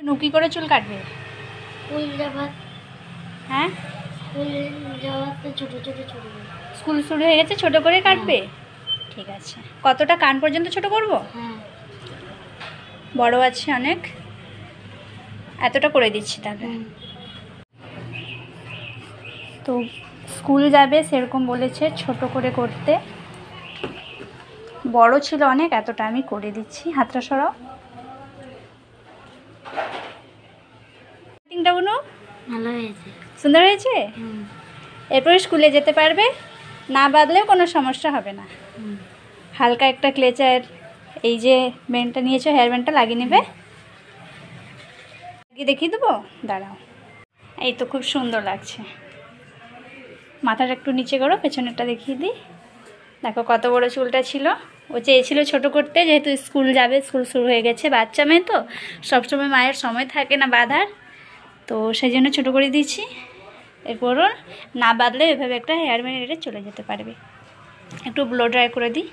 নুকি করে চুল কাটবে? স্কুল যাবার। হ্যাঁ, স্কুল যাওয়াতে ছোটো ছোটো ছোটো। স্কুল শুরু হয়ে গেছে, ছোট করে কাটবে? ঠিক আছে। কতটা, কান পর্যন্ত ছোট করব? হ্যাঁ। বড় আছে অনেক, এতটা করে দিচ্ছি তাহলে। তো স্কুল যাবে সেরকম বলেছে ছোট করে করতে, বড় ছিল অনেক, এতটা আমি করে দিচ্ছি। হাতটা সরাও। কাটিংটা বুনু ভালো হয়েছে, সুন্দর হয়েছে। এরপরে স্কুলে যেতে পারবে, না বাঁধলেও কোনো সমস্যা হবে না। হালকা একটা ক্লেচার, এই যে ব্যান্ডটা নিয়েছো হেয়ার ব্যান্ডটা লাগিয়ে নেবে। দেখিয়ে দেবো, দাঁড়াও। এই তো খুব সুন্দর লাগছে। মাথাটা একটু নিচে করো, পেছনেরটা দেখিয়ে দিই। দেখো কত বড় চুলটা ছিল। ও চেয়েছিল ছোট করতে, যেহেতু স্কুল যাবে, স্কুল শুরু হয়ে গেছে, বাচ্চা মেয়ে তো সবসময় মায়ের সময় থাকে না বাঁধার, তো সেই জন্য ছোটো করে দিয়েছি। এরপরও না বাঁধলে এভাবে একটা হেয়ার ব্যান্ড এটা চলে যেতে পারবে। একটু ব্লো ড্রাই করে দিই।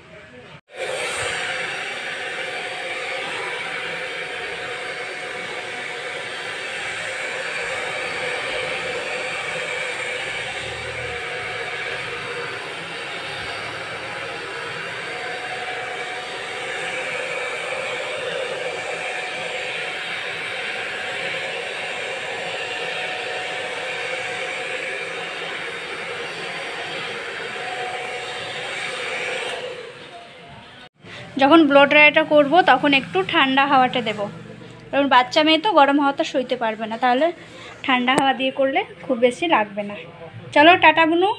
যখন ব্লো ড্রাইটা করবো তখন একটু ঠান্ডা হাওয়াটা দেবো, কারণ বাচ্চা মেয়ে তো গরম হাওয়াটা সইতে পারবে না, তাহলে ঠান্ডা হাওয়া দিয়ে করলে খুব বেশি লাগবে না। চলো টাটা বুনু।